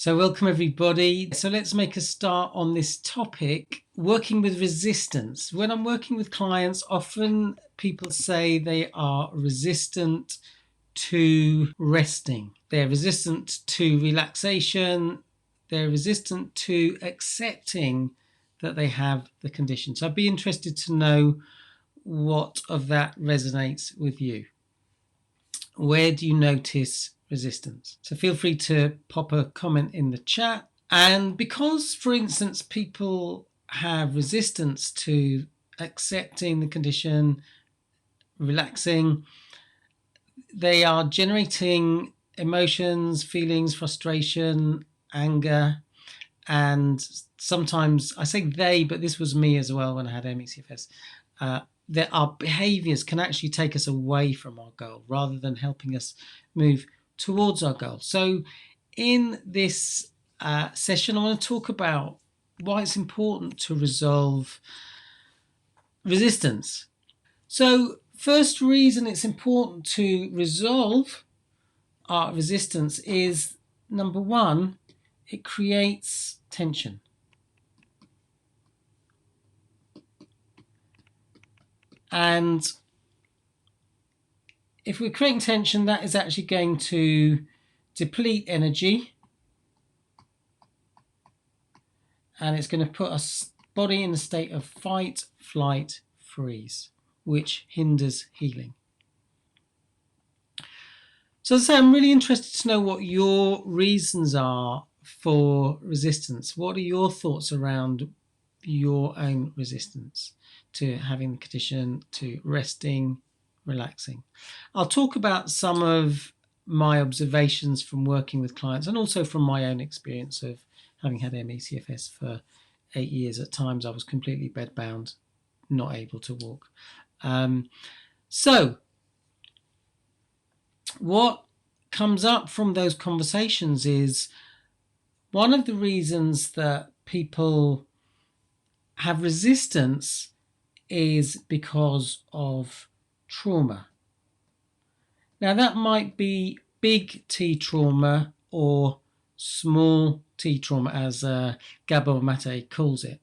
So welcome everybody. So let's make a start on this topic, working with resistance. When I'm working with clients, often people say they are resistant to resting. They're resistant to relaxation. They're resistant to accepting that they have the condition. So I'd be interested to know what of that resonates with you. Where do you notice resistance? So feel free to pop a comment in the chat. And because, for instance, people have resistance to accepting the condition, relaxing, they are generating emotions, feelings, frustration, anger, and sometimes I say they, but this was me as well when I had MECFS. That our behaviors can actually take us away from our goal rather than helping us move towards our goal. So in this session, I want to talk about why it's important to resolve resistance. So first reason it's important to resolve our resistance is, number one, it creates tension. And if we're creating tension, that is actually going to deplete energy, and it's going to put our body in a state of fight, flight, freeze, which hinders healing. So as I say, I'm really interested to know what your reasons are for resistance. What are your thoughts around your own resistance to having the condition, to resting, relaxing? I'll talk about some of my observations from working with clients and also from my own experience of having had MECFS for 8 years. At times I was completely bedbound, not able to walk. So what comes up from those conversations is one of the reasons that people have resistance is because of trauma. Now that might be big T trauma or small T trauma, as Gabor Mate calls it.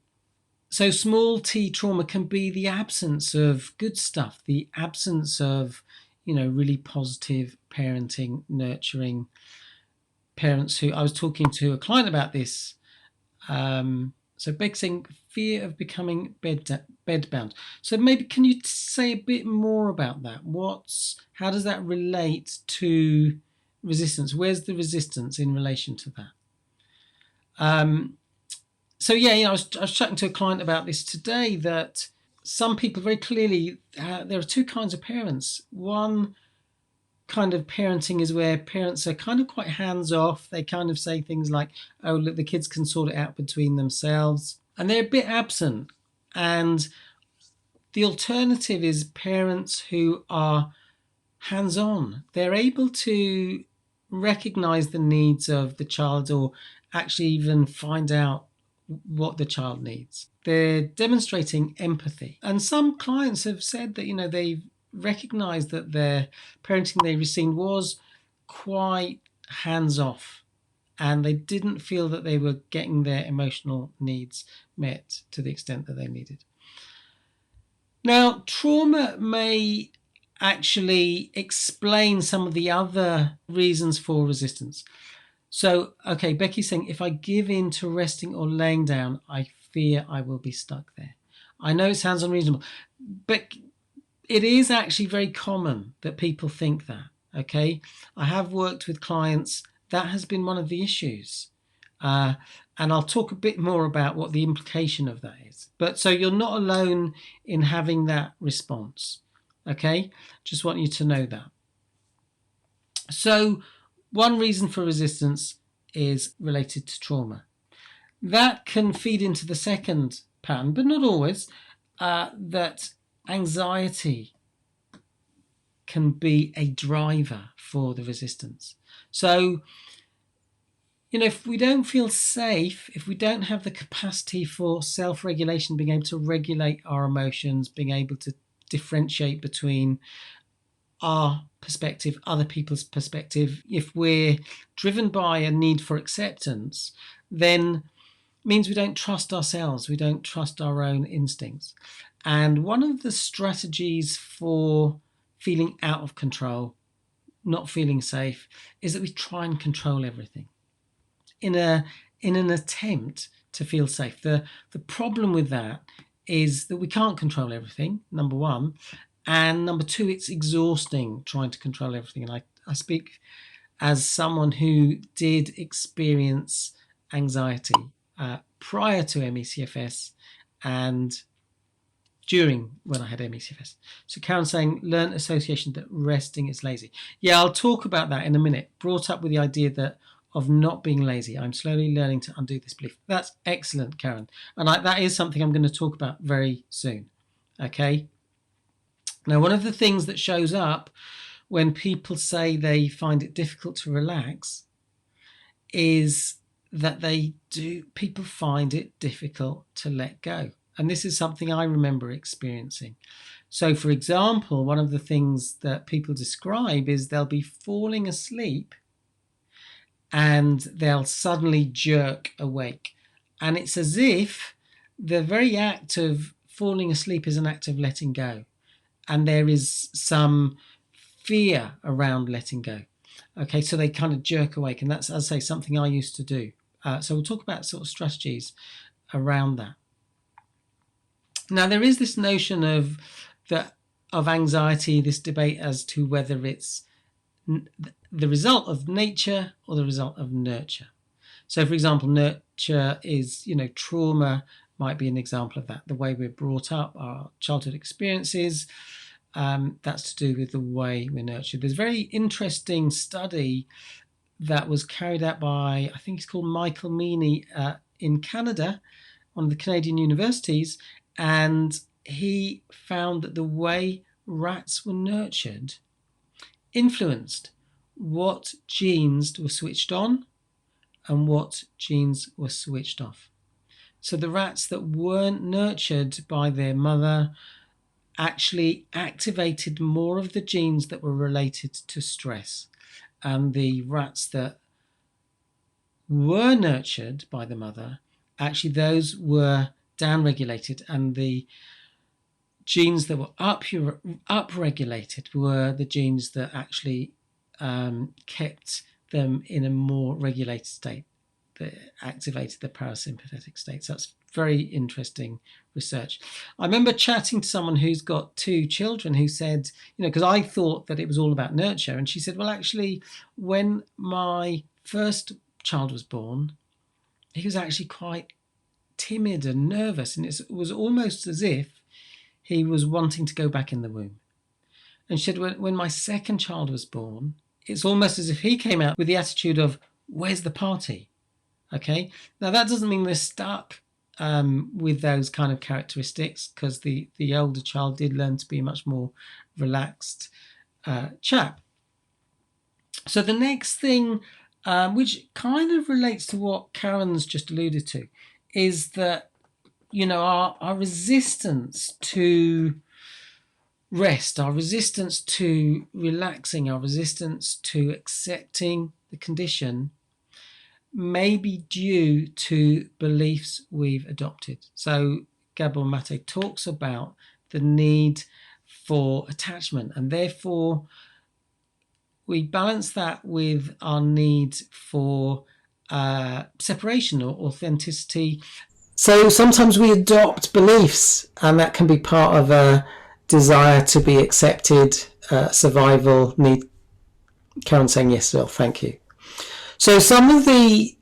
So small T trauma can be the absence of good stuff, the absence of, really positive parenting, nurturing parents who, I was talking to a client about this. So big thing, fear of becoming bedbound. So maybe can you say a bit more about that? How does that relate to resistance? Where's the resistance in relation to that? So yeah, I was chatting to a client about this today, that some people very clearly, there are two kinds of parents. One kind of parenting is where parents are kind of quite hands-off. They kind of say things like, oh, look, the kids can sort it out between themselves. And they're a bit absent. And the alternative is parents who are hands-on. They're able to recognize the needs of the child, or actually even find out what the child needs. They're demonstrating empathy. And some clients have said that, they've recognized that their parenting they received was quite hands-off, and they didn't feel that they were getting their emotional needs met to the extent that they needed. Now, trauma may actually explain some of the other reasons for resistance. So, okay, Becky's saying, if I give in to resting or laying down, I fear I will be stuck there. I know it sounds unreasonable, but it is actually very common that people think that, okay? I have worked with clients, that has been one of the issues. And I'll talk a bit more about what the implication of that is. But so you're not alone in having that response, okay? Just want you to know that. So one reason for resistance is related to trauma. That can feed into the second pattern, but not always, that anxiety can be a driver for the resistance. So, if we don't feel safe, if we don't have the capacity for self-regulation, being able to regulate our emotions, being able to differentiate between our perspective, other people's perspective, if we're driven by a need for acceptance, then it means we don't trust ourselves, we don't trust our own instincts. And one of the strategies for feeling out of control, not feeling safe, is that we try and control everything in an attempt to feel safe. The problem with that is that we can't control everything, number one, and number two, it's exhausting trying to control everything. And I speak as someone who did experience anxiety prior to MECFS and during when I had MECFS. So Karen's saying, learn association that resting is lazy. Yeah, I'll talk about that in a minute. Brought up with the idea that of not being lazy. I'm slowly learning to undo this belief. That's excellent, Karen. And that is something I'm going to talk about very soon. Okay. Now, one of the things that shows up when people say they find it difficult to relax is that people find it difficult to let go. And this is something I remember experiencing. So, for example, one of the things that people describe is they'll be falling asleep and they'll suddenly jerk awake. And it's as if the very act of falling asleep is an act of letting go. And there is some fear around letting go. Okay, so they kind of jerk awake. And that's, as I say, something I used to do. So we'll talk about sort of strategies around that. Now, there is this notion of anxiety, this debate as to whether it's the result of nature or the result of nurture. So, for example, nurture is, trauma might be an example of that. The way we're brought up, our childhood experiences, that's to do with the way we're nurtured. There's a very interesting study that was carried out by, I think it's called Michael Meaney in Canada, one of the Canadian universities, and he found that the way rats were nurtured influenced what genes were switched on and what genes were switched off. So the rats that weren't nurtured by their mother actually activated more of the genes that were related to stress. And the rats that were nurtured by the mother, actually those were downregulated, and the genes that were upregulated were the genes that actually kept them in a more regulated state, that activated the parasympathetic state. So that's very interesting research. I remember chatting to someone who's got 2 children who said, because I thought that it was all about nurture, and she said, well, actually, when my first child was born, he was actually quite timid and nervous, and it was almost as if he was wanting to go back in the womb. And she said, when my second child was born, it's almost as if he came out with the attitude of, where's the party? Okay, now that doesn't mean we're stuck with those kind of characteristics, because the older child did learn to be a much more relaxed chap. So the next thing, which kind of relates to what Karen's just alluded to, is that, our resistance to rest, our resistance to relaxing, our resistance to accepting the condition may be due to beliefs we've adopted. So Gabor Mate talks about the need for attachment, and therefore we balance that with our need for separation or authenticity. So sometimes we adopt beliefs, and that can be part of a desire to be accepted, survival need. Karen saying yes, Phil, thank you. So some of the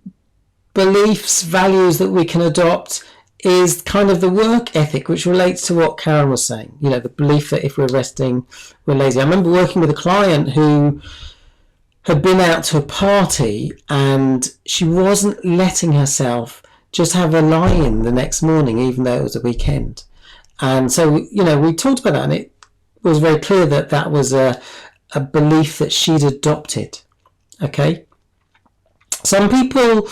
beliefs, values that we can adopt is kind of the work ethic, which relates to what Karen was saying. The belief that if we're resting, we're lazy. I remember working with a client who had been out to a party, and she wasn't letting herself just have a lie-in the next morning, even though it was a weekend. And so, we talked about that, and it was very clear that that was a belief that she'd adopted. Okay. Some people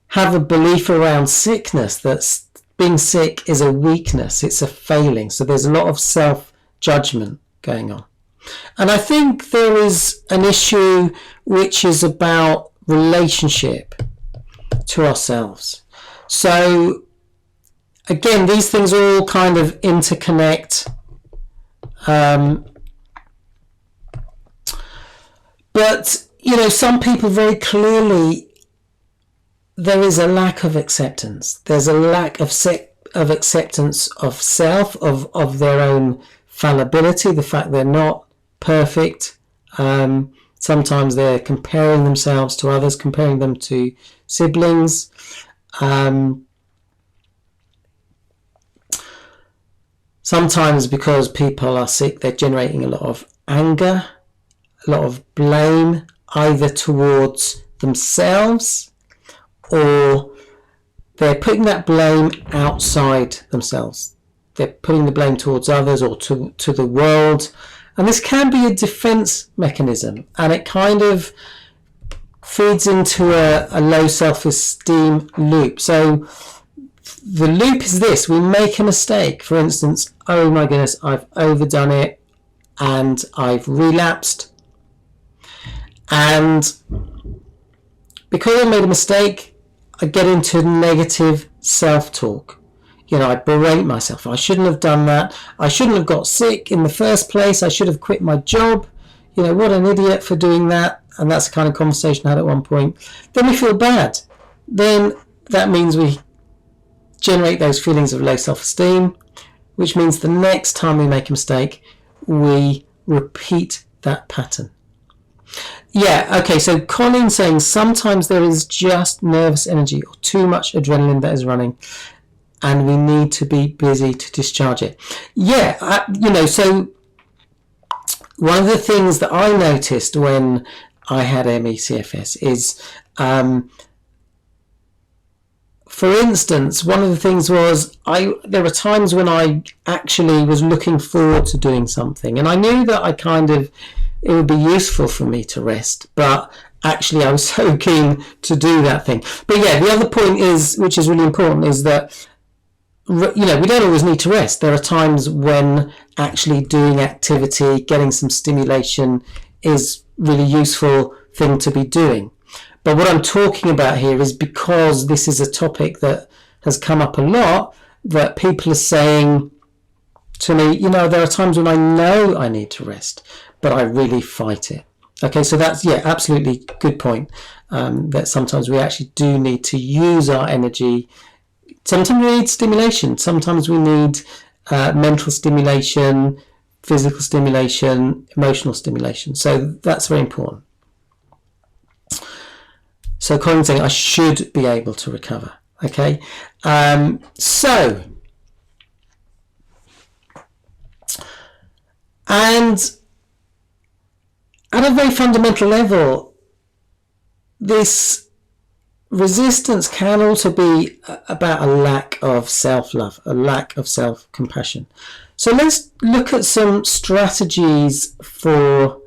have a belief around sickness that being sick is a weakness, it's a failing. So there's a lot of self-judgment going on. And I think there is an issue which is about relationship to ourselves. So again, these things all kind of interconnect. But, you know, some people very clearly, there is a lack of acceptance. There's a lack of acceptance of self, of their own fallibility, the fact they're not perfect. Sometimes they're comparing themselves to others, comparing them to siblings. Sometimes because people are sick, they're generating a lot of anger, a lot of blame, either towards themselves or they're putting that blame outside themselves. They're putting the blame towards others or to the world. And this can be a defense mechanism, and it kind of feeds into a low self-esteem loop. So the loop is this: we make a mistake, for instance, oh my goodness, I've overdone it and I've relapsed, and because I made a mistake, I get into negative self-talk. You know, I berate myself. I shouldn't have done that. I shouldn't have got sick in the first place. I should have quit my job. You know, what an idiot for doing that. And that's the kind of conversation I had at one point. Then we feel bad. Then that means we generate those feelings of low self-esteem, which means the next time we make a mistake, we repeat that pattern. Yeah, okay, so Colin's saying sometimes there is just nervous energy or too much adrenaline that is running, and we need to be busy to discharge it. Yeah, you know, so one of the things that I noticed when I had MECFS is, for instance, one of the things was there were times when I actually was looking forward to doing something, and I knew that it would be useful for me to rest, but actually I was so keen to do that thing. But yeah, the other point is, which is really important, is that, you know, we don't always need to rest. There are times when actually doing activity, getting some stimulation is really useful thing to be doing. But what I'm talking about here is, because this is a topic that has come up a lot, that people are saying to me, you know, there are times when I know I need to rest, but I really fight it. Okay, so that's, yeah, absolutely good point, that sometimes we actually do need to use our energy. Sometimes we need stimulation. Sometimes we need mental stimulation, physical stimulation, emotional stimulation. So that's very important. So Colin's saying I should be able to recover. Okay, so, and at a very fundamental level, this resistance can also be about a lack of self-love, a lack of self-compassion. So let's look at some strategies for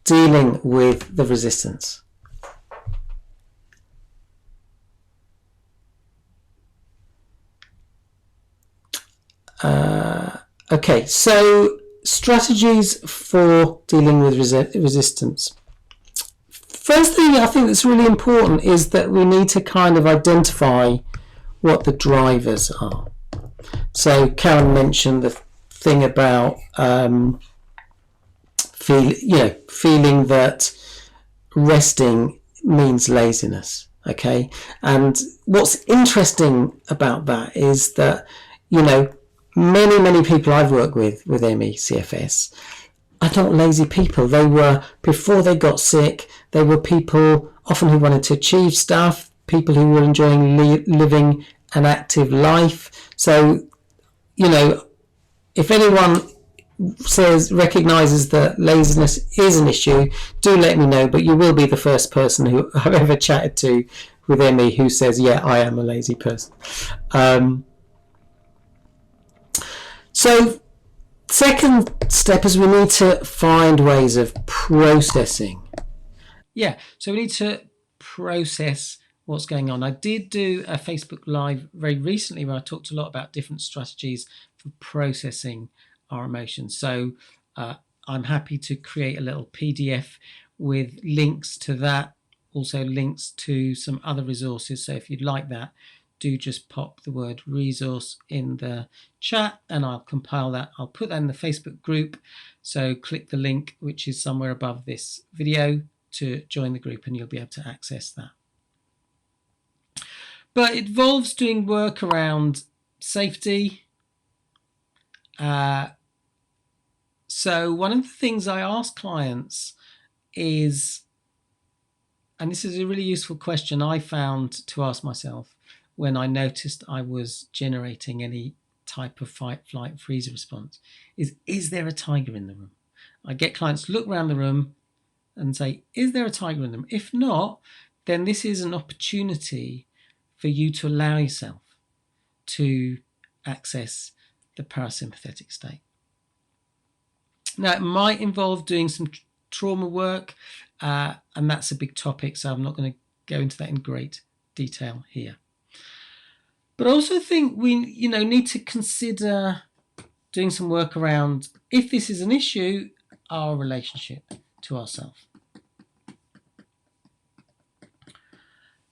dealing with the resistance. Okay, so strategies for dealing with resistance. First thing I think that's really important is that we need to kind of identify what the drivers are. So Karen mentioned the thing about feeling that resting means laziness. Okay, and what's interesting about that is that, you know, many people I've worked with MECFS are not lazy people. They were, before they got sick, they were people often who wanted to achieve stuff, people who were enjoying living an active life. So, you know, if anyone recognizes that laziness is an issue, do let me know, but you will be the first person who I've ever chatted to with ME who says, yeah, I am a lazy person. So second step is we need to find ways of processing. Yeah, so we need to process what's going on. I did do a Facebook Live very recently where I talked a lot about different strategies for processing our emotions. So I'm happy to create a little PDF with links to that, also links to some other resources. So if you'd like that, do just pop the word resource in the chat and I'll compile that. I'll put that in the Facebook group. So click the link, which is somewhere above this video, to join the group and you'll be able to access that. But it involves doing work around safety. So one of the things I ask clients is, and this is a really useful question I found to ask myself when I noticed I was generating any type of fight, flight, freeze response, is there a tiger in the room? I get clients to look around the room and say, is there a tiger in the room? If not, then this is an opportunity for you to allow yourself to access the parasympathetic state. Now, it might involve doing some trauma work, and that's a big topic, so I'm not going to go into that in great detail here. But I also think we need to consider doing some work around, if this is an issue, our relationship to ourselves.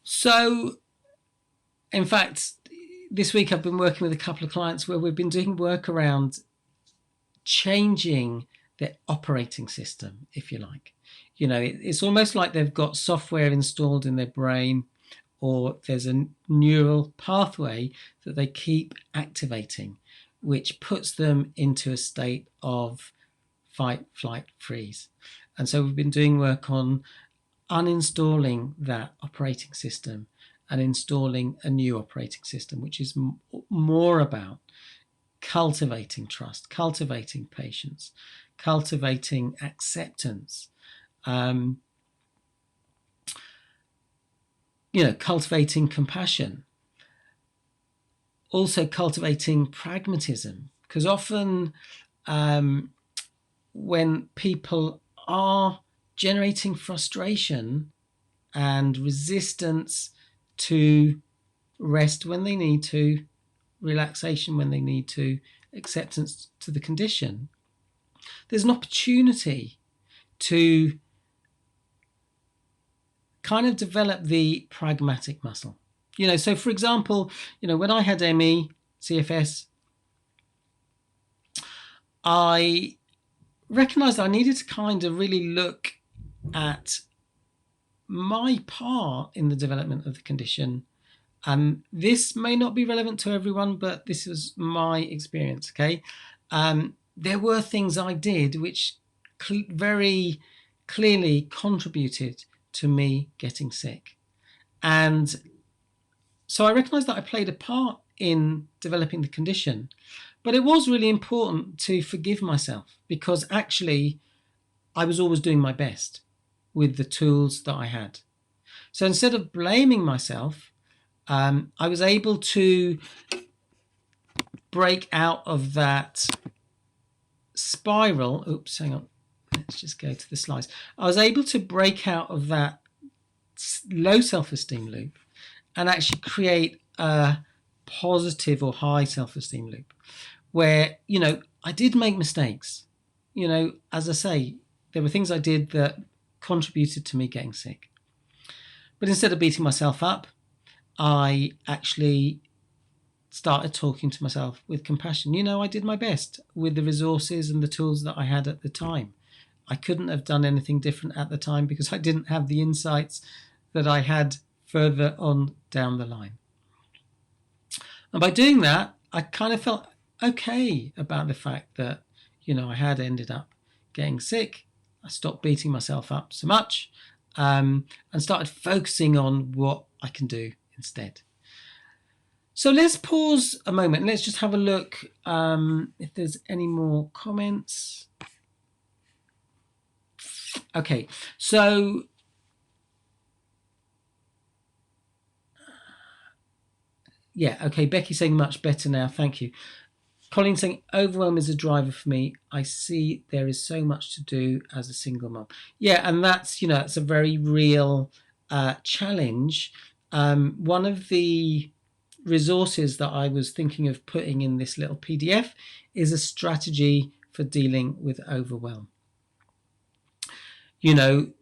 So, in fact, this week I've been working with a couple of clients where we've been doing work around changing their operating system, if you like. It's almost like they've got software installed in their brain, or there's a neural pathway that they keep activating, which puts them into a state of fight, flight, freeze. And so we've been doing work on uninstalling that operating system and installing a new operating system, which is more about cultivating trust, cultivating patience, cultivating acceptance, cultivating compassion, also cultivating pragmatism, because often when people are generating frustration and resistance to rest when they need to, relaxation when they need to, acceptance to the condition, there's an opportunity to kind of develop the pragmatic muscle. So for example, when I had ME, CFS, I recognized I needed to kind of really look at my part in the development of the condition. This may not be relevant to everyone, but this was my experience, okay? There were things I did which very clearly contributed to me getting sick. And so I recognized that I played a part in developing the condition, but it was really important to forgive myself, because actually I was always doing my best with the tools that I had. So instead of blaming myself, I was able to break out of that spiral. Oops, hang on. Let's just go to the slides. I was able to break out of that low self-esteem loop and actually create a positive or high self-esteem loop where, I did make mistakes. As I say, there were things I did that contributed to me getting sick. But instead of beating myself up, I actually started talking to myself with compassion. I did my best with the resources and the tools that I had at the time. I couldn't have done anything different at the time because I didn't have the insights that I had further on down the line. And by doing that, I kind of felt okay about the fact that, I had ended up getting sick. I stopped beating myself up so much, and started focusing on what I can do instead. So let's pause a moment and let's just have a look if there's any more comments. Okay, so yeah, okay, Becky's saying much better now, thank you. Colleen saying, overwhelm is a driver for me. I see there is so much to do as a single mom. Yeah, and that's, it's a very real challenge. One of the resources that I was thinking of putting in this little PDF is a strategy for dealing with overwhelm. you know,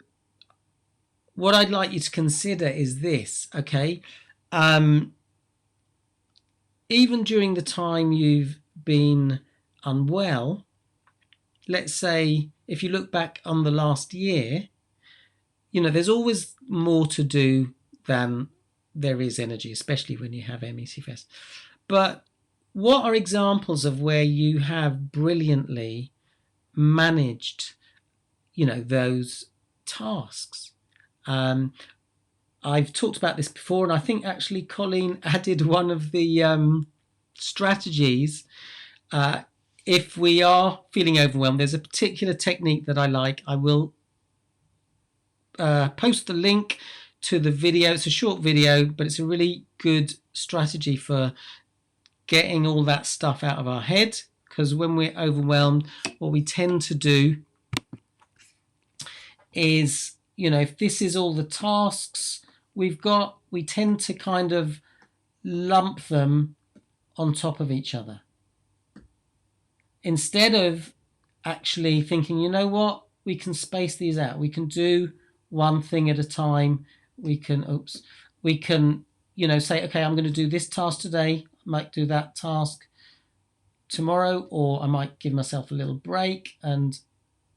what I'd like you to consider is this, okay? Even during the time you've been unwell, let's say if you look back on the last year, there's always more to do than there is energy, especially when you have MECFS. But what are examples of where you have brilliantly managed, those tasks? I've talked about this before, and I think actually Colleen added one of the strategies. If we are feeling overwhelmed, there's a particular technique that I like. I will post the link to the video. It's a short video, but it's a really good strategy for getting all that stuff out of our head, because when we're overwhelmed, what we tend to do is, if this is all the tasks we've got, we tend to kind of lump them on top of each other instead of actually thinking, what, we can space these out. We can do one thing at a time. We can say, okay, I'm going to do this task today. I might do that task tomorrow, or I might give myself a little break and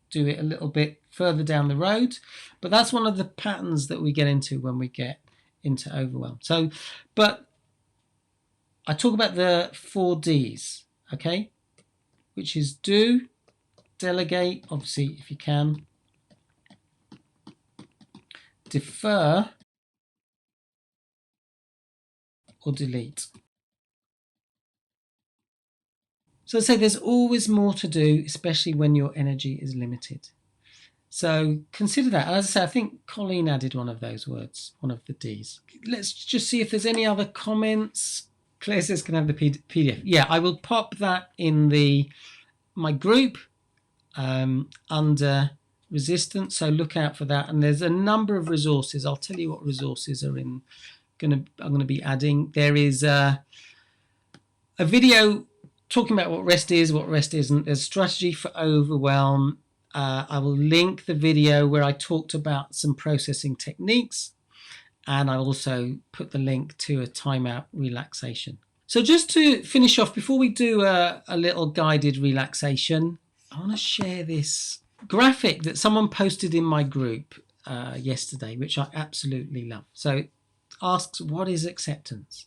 do it a little bit further down the road. But that's one of the patterns that we get into when we get into overwhelm. So, but I talk about the 4 Ds, okay, which is do, delegate, obviously if you can, defer, or delete. So I say there's always more to do, especially when your energy is limited. So consider that. And as I say, I think Colleen added one of those words, one of the Ds. Let's just see if there's any other comments. Claire says, can I have the PDF? Yeah, I will pop that in my group under resistance. So look out for that. And there's a number of resources. I'll tell you what resources are I'm going to be adding. There is a video talking about what rest is, what rest isn't. There's strategy for overwhelm. I will link the video where I talked about some processing techniques, and I also put the link to a timeout relaxation. So just to finish off, before we do a little guided relaxation, I want to share this graphic that someone posted in my group yesterday, which I absolutely love. So it asks, what is acceptance?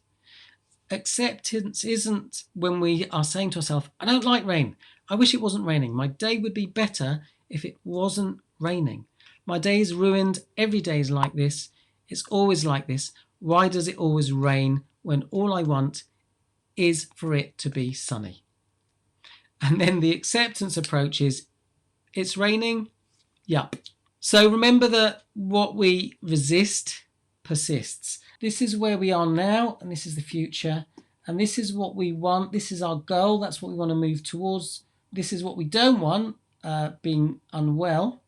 Acceptance isn't when we are saying to ourselves, I don't like rain. I wish it wasn't raining. My day would be better if it wasn't raining. My day is ruined. Every day is like this. It's always like this. Why does it always rain when all I want is for it to be sunny? And then the acceptance approach is, it's raining. Yup. So remember that what we resist persists. This is where we are now, and this is the future. And this is what we want. This is our goal. That's what we want to move towards. This is what we don't want, being unwell.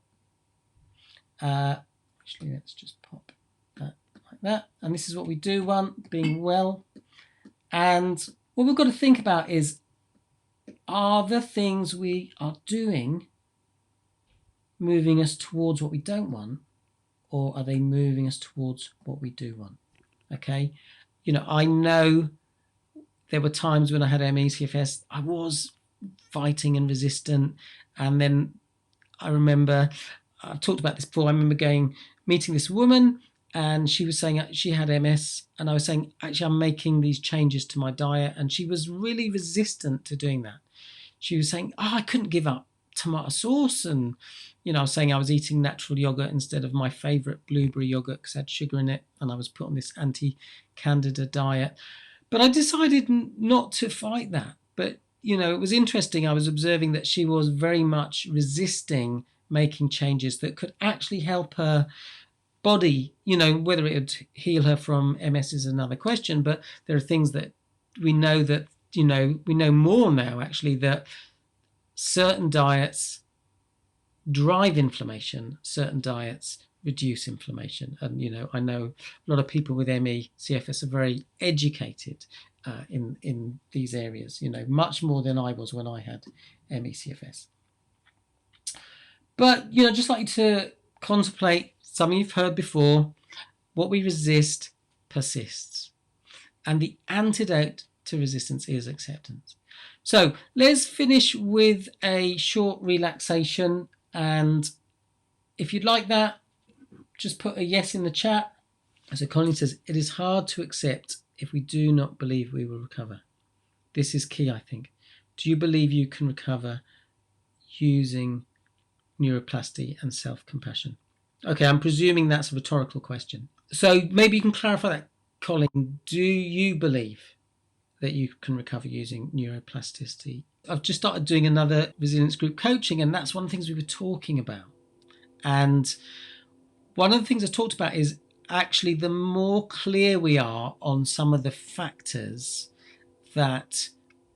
Actually, let's just pop that like that. And this is what we do want, being well. And what we've got to think about is, are the things we are doing moving us towards what we don't want, or are they moving us towards what we do want? Okay. I know there were times when I had MECFS, I was fighting and resistant. And then I remember, I've talked about this before, I remember meeting this woman, and she was saying she had MS, and I was saying, actually, I'm making these changes to my diet. And she was really resistant to doing that. She was saying, I couldn't give up tomato sauce. And, I was saying I was eating natural yogurt instead of my favorite blueberry yogurt because it had sugar in it. And I was put on this anti-candida diet. But I decided not to fight that. But, it was interesting. I was observing that she was very much resisting making changes that could actually help her body. Whether it would heal her from MS is another question. But there are things that we know we know more now, actually, that certain diets drive inflammation, certain diets reduce inflammation. And, I know a lot of people with ME, CFS are very educated in these areas, much more than I was when I had ME, CFS. But, just like to contemplate something you've heard before. What we resist persists. And the antidote to resistance is acceptance. So let's finish with a short relaxation. And if you'd like that, just put a yes in the chat. So Colin says, it is hard to accept if we do not believe we will recover. This is key, I think. Do you believe you can recover using neuroplasty and self-compassion? Okay, I'm presuming that's a rhetorical question. So maybe you can clarify that, Colin. Do you believe that you can recover using neuroplasticity? I've just started doing another resilience group coaching, and that's one of the things we were talking about. And one of the things I talked about is actually the more clear we are on some of the factors that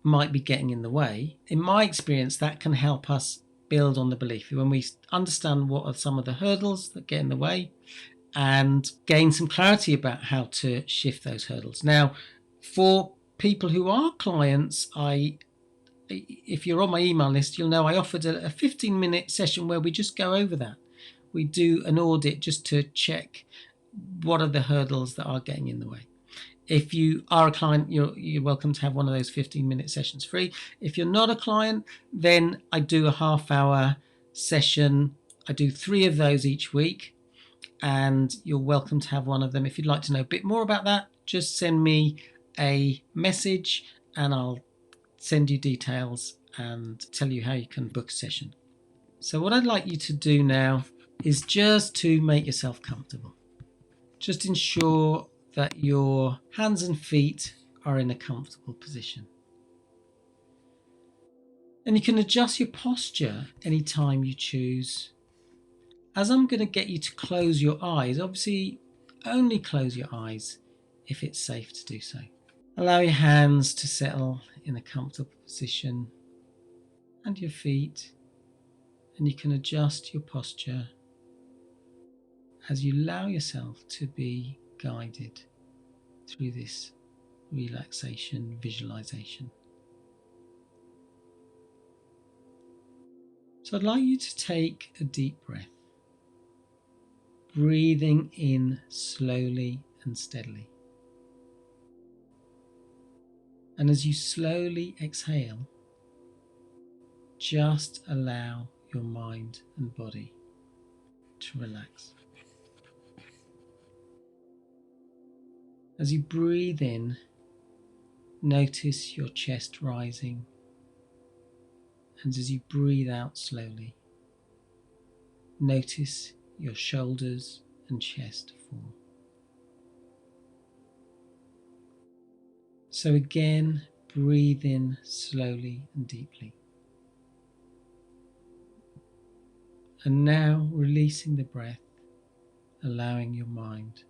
might be getting in the way, in my experience, that can help us build on the belief. When we understand what are some of the hurdles that get in the way and gain some clarity about how to shift those hurdles. Now, for people who are clients, if you're on my email list, you'll know I offered a 15-minute session where we just go over that. We do an audit just to check what are the hurdles that are getting in the way. If you are a client, you're welcome to have one of those 15-minute sessions free. If you're not a client, then I do a half-hour session. I do 3 of those each week, and you're welcome to have one of them. If you'd like to know a bit more about that, just send me a message and I'll send you details and tell you how you can book a session. So what I'd like you to do now is just to make yourself comfortable. Just ensure that your hands and feet are in a comfortable position. And you can adjust your posture anytime you choose. As I'm going to get you to close your eyes, obviously only close your eyes if it's safe to do so. Allow your hands to settle in a comfortable position and your feet, and you can adjust your posture as you allow yourself to be guided through this relaxation visualization. So I'd like you to take a deep breath, breathing in slowly and steadily. And as you slowly exhale, just allow your mind and body to relax. As you breathe in, notice your chest rising, and as you breathe out slowly, notice your shoulders and chest fall. So again, breathe in slowly and deeply. And now releasing the breath, allowing your mind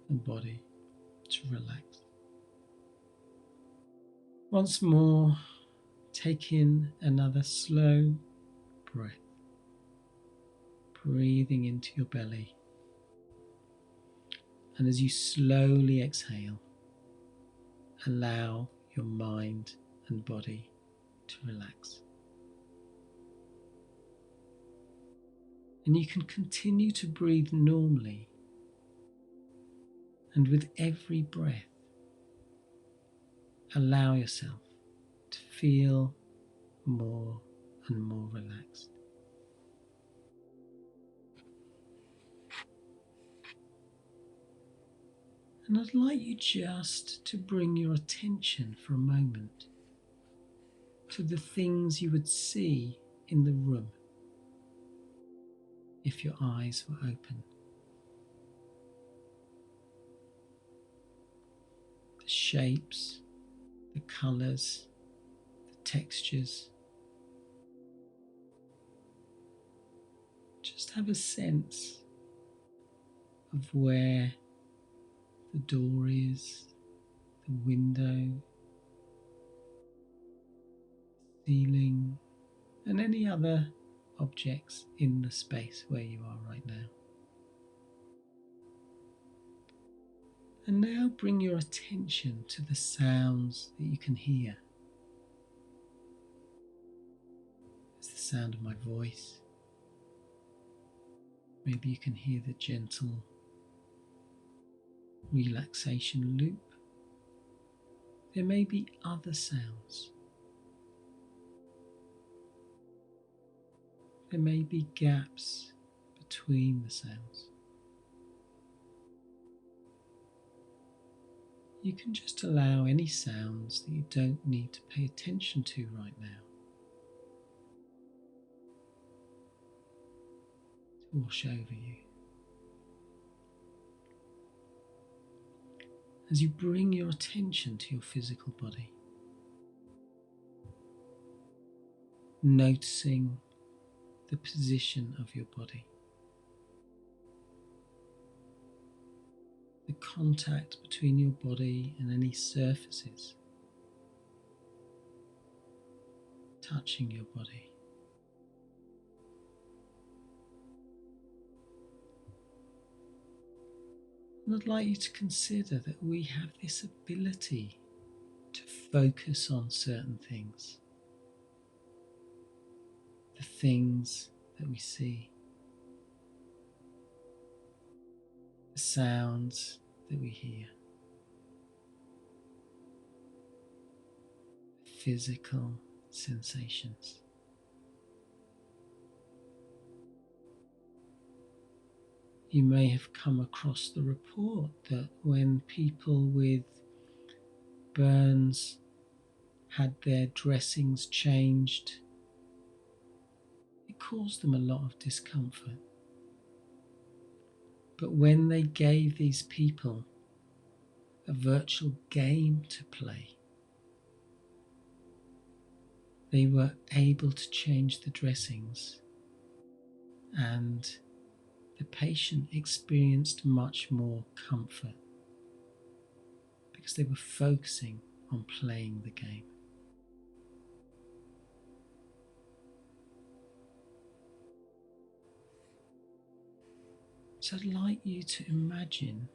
and body to relax. Once more, take in another slow breath, breathing into your belly. And as you slowly exhale, allow your mind and body to relax. And you can continue to breathe normally, and with every breath, allow yourself to feel more and more relaxed. And I'd like you just to bring your attention for a moment to the things you would see in the room if your eyes were open. The shapes, the colours, the textures. Just have a sense of where the door is, the window, ceiling, and any other objects in the space where you are right now. And now bring your attention to the sounds that you can hear. It's the sound of my voice, Maybe you can hear the gentle relaxation loop. There may be other sounds. There may be gaps between the sounds. You can just allow any sounds that you don't need to pay attention to right now to wash over you. As you bring your attention to your physical body, noticing the position of your body, the contact between your body and any surfaces touching your body. And I'd like you to consider that we have this ability to focus on certain things, the things that we see, the sounds that we hear, the physical sensations. You may have come across the report that when people with burns had their dressings changed, it caused them a lot of discomfort. But when they gave these people a virtual game to play, they were able to change the dressings, and the patient experienced much more comfort because they were focusing on playing the game. So I'd like you to imagine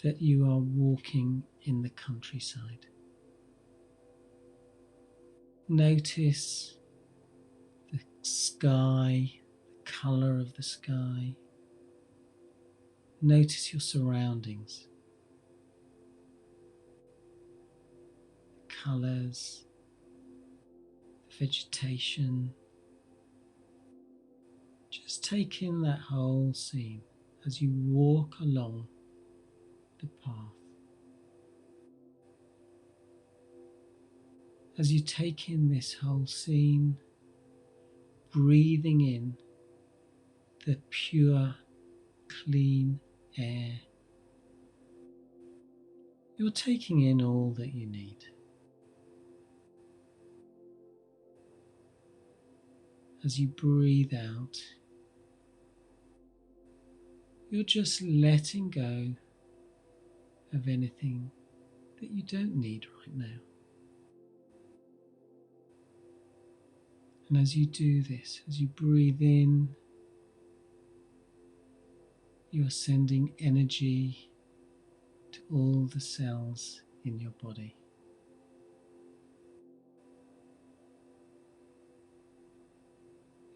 that you are walking in the countryside. Notice the sky, the colour of the sky. Notice your surroundings, the colours, the vegetation. Just take in that whole scene as you walk along the path. As you take in this whole scene, breathing in the pure, clean air, you're taking in all that you need. As you breathe out, you're just letting go of anything that you don't need right now. And as you do this, as you breathe in, you are sending energy to all the cells in your body.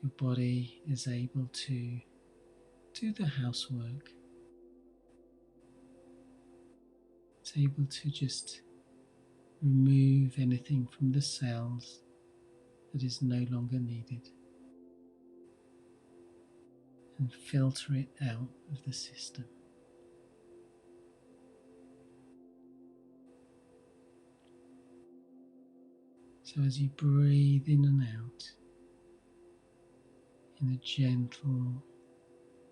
Your body is able to do the housework. It's able to just remove anything from the cells that is no longer needed and filter it out of the system. So as you breathe in and out in a gentle,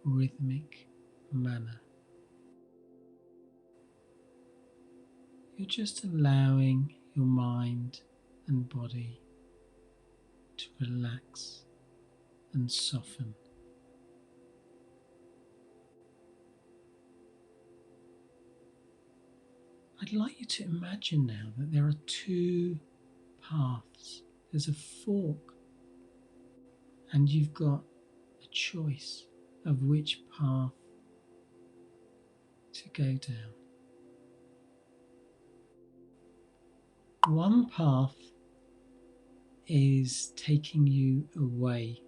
rhythmic manner, you're just allowing your mind and body to relax and soften. I'd like you to imagine now that there are two paths. There's a fork, and you've got a choice of which path to go down. One path is taking you away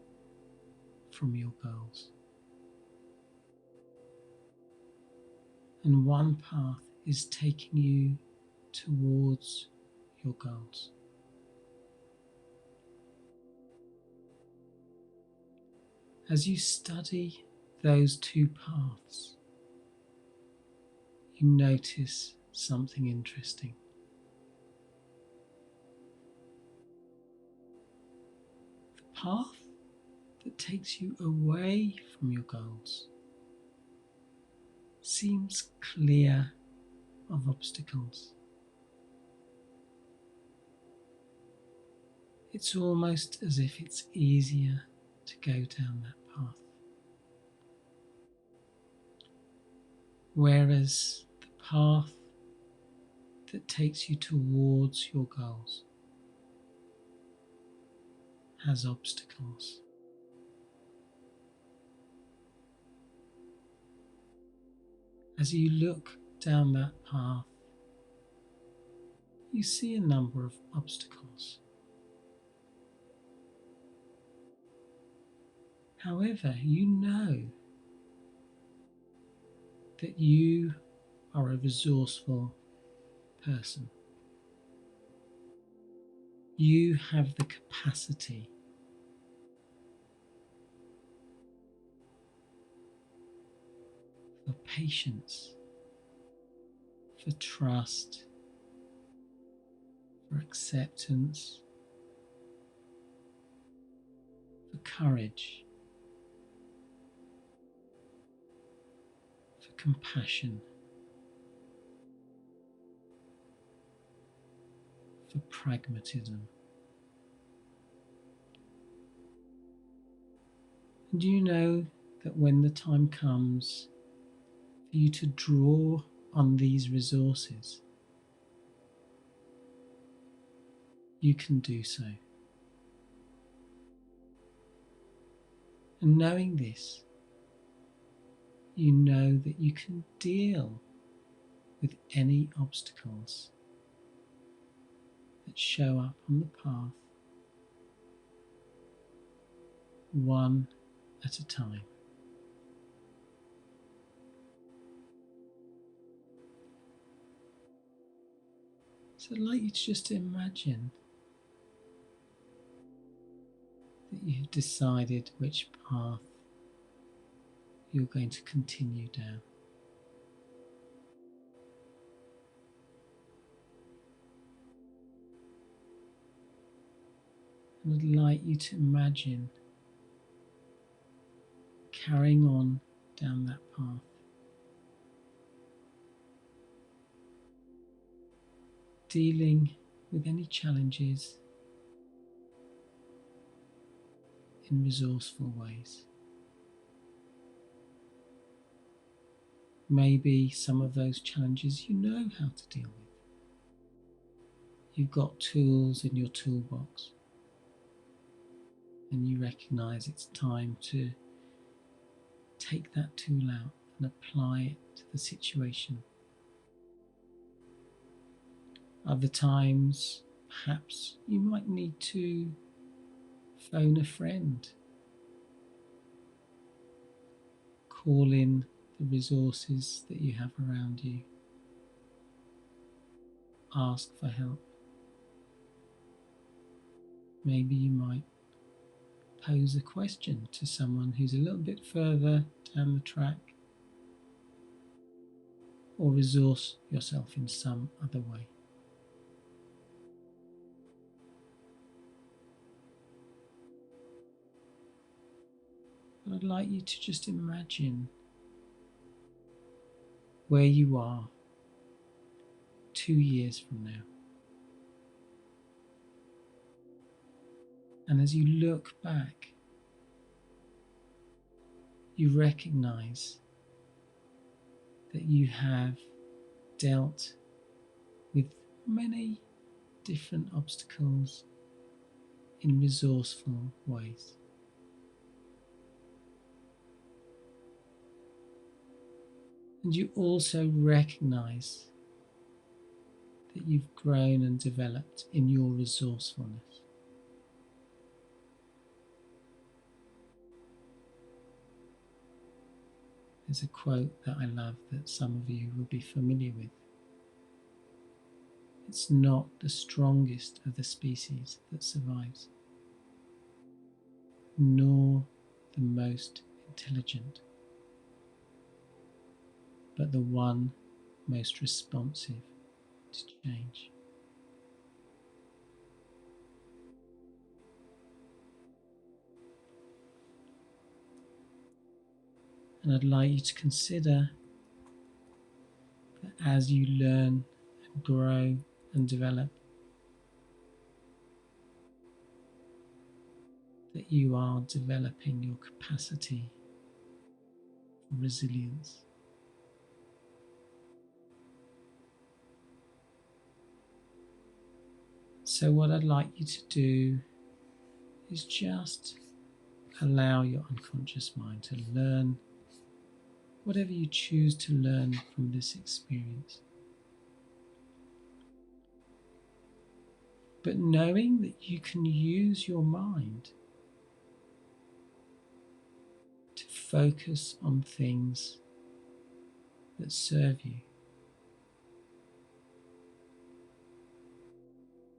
from your goals. And one path is taking you towards your goals. As you study those two paths, you notice something interesting. The path that takes you away from your goals seems clear of obstacles. It's almost as if it's easier to go down that path. Whereas the path that takes you towards your goals has obstacles. As you look down that path, you see a number of obstacles. However, you know that you are a resourceful person. You have the capacity for patience, for trust, for acceptance, for courage, for compassion, for pragmatism. And you know that when the time comes for you to draw on these resources, you can do so. And knowing this, you know that you can deal with any obstacles that show up on the path one at a time. So I'd like you to just imagine that you've decided which path you're going to continue down. And I'd like you to imagine carrying on down that path. Dealing with any challenges in resourceful ways. Maybe some of those challenges you know how to deal with. You've got tools in your toolbox and you recognise it's time to take that tool out and apply it to the situation. Other times, perhaps you might need to phone a friend, call in the resources that you have around you, ask for help. Maybe you might pose a question to someone who's a little bit further down the track, or resource yourself in some other way. But I'd like you to just imagine where you are 2 years from now. And as you look back, you recognise that you have dealt with many different obstacles in resourceful ways. And you also recognise that you've grown and developed in your resourcefulness. There's a quote that I love that some of you will be familiar with. It's not the strongest of the species that survives, nor the most intelligent, but the one most responsive to change. And I'd like you to consider that as you learn and grow and develop, that you are developing your capacity for resilience. So what I'd like you to do is just allow your unconscious mind to learn whatever you choose to learn from this experience. But knowing that you can use your mind to focus on things that serve you,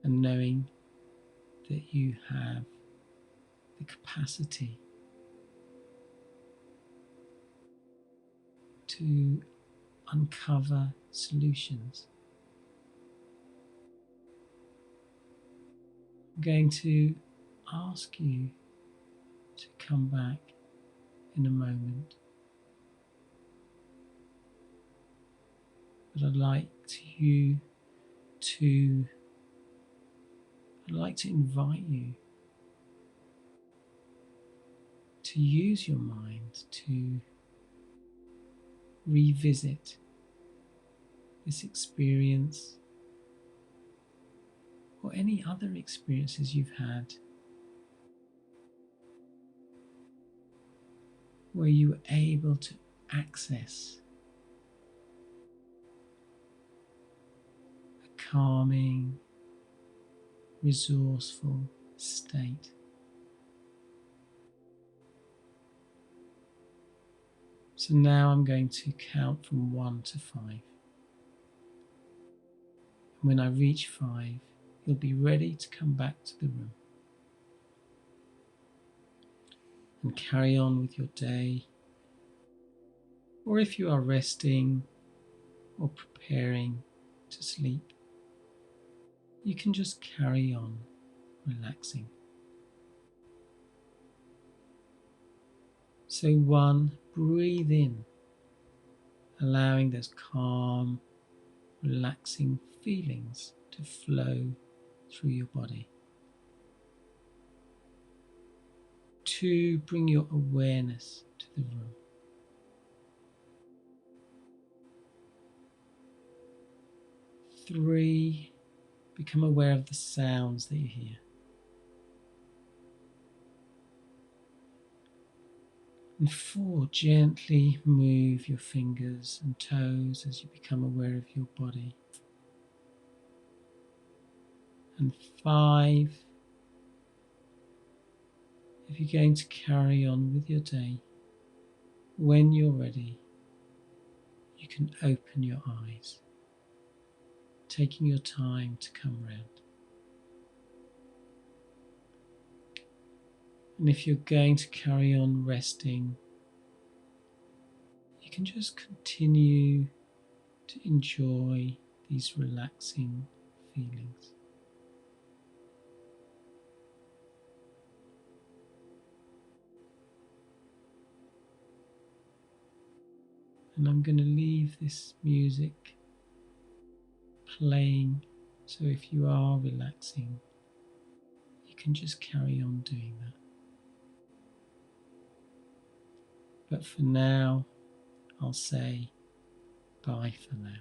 and knowing that you have the capacity to uncover solutions. I'm going to ask you to come back in a moment, but I'd like to invite you to use your mind to revisit this experience or any other experiences you've had where you were able to access a calming, resourceful state. So now I'm going to count from 1 to 5. And when I reach 5, you'll be ready to come back to the room and carry on with your day. Or if you are resting or preparing to sleep, you can just carry on relaxing. So 1, breathe in, allowing those calm, relaxing feelings to flow through your body. 2, bring your awareness to the room. 3, become aware of the sounds that you hear. And 4, gently move your fingers and toes as you become aware of your body. And 5, if you're going to carry on with your day, when you're ready, you can open your eyes, taking your time to come round. And if you're going to carry on resting, you can just continue to enjoy these relaxing feelings. And I'm going to leave this music playing, so if you are relaxing, you can just carry on doing that. But for now, I'll say bye for now.